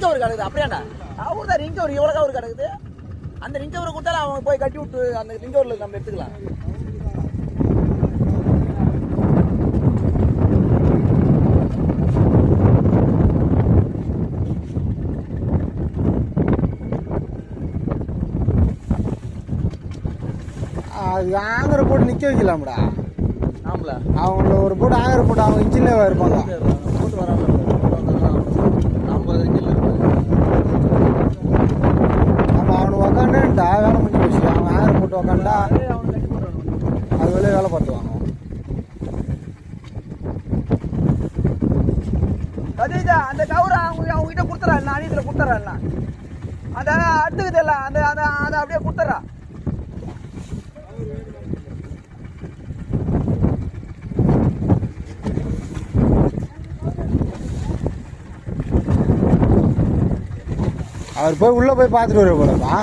Ring cover கிடக்குது அப்படியாண்ணா அவர் தான் ring cover எவ்வளோ கவர் கிடக்குது அந்த ரிங் கவரை கொடுத்தாலும் அவங்க போய் கட்டி விட்டு அந்த ரிங் கவரில் நம்ம எடுத்துக்கலாம். அது ஆங்கரை போட்டு நிற்க வைக்கலாம்டா. ஆமாம்ல அவங்கள ஒரு போட்டு ஆங்கரை போட்டு அவங்க இன்ஜின்ல இருப்பாங்க போட்டு வராங்க 50 இன்ஜில் இருப்பாங்க. நம்ம அவனுக்கு உக்காண்டா வேலை முடிஞ்சு போச்சு. அவன் ஆங்கரை போட்டு உக்காண்டா அது வெளியே வேலை பார்த்துவாங்க. கதீஜா அந்த கவரை அவங்க கிட்ட கொடுத்துறா இல்லை அணியத்தில் கொடுத்துறா இல்லை அந்த அடுத்துக்குது இல்லை அந்த அதை அதை அப்படியே கொடுத்துறா. அவர் போய் உள்ளே போய் பார்த்துட்டு வர போலப்பா.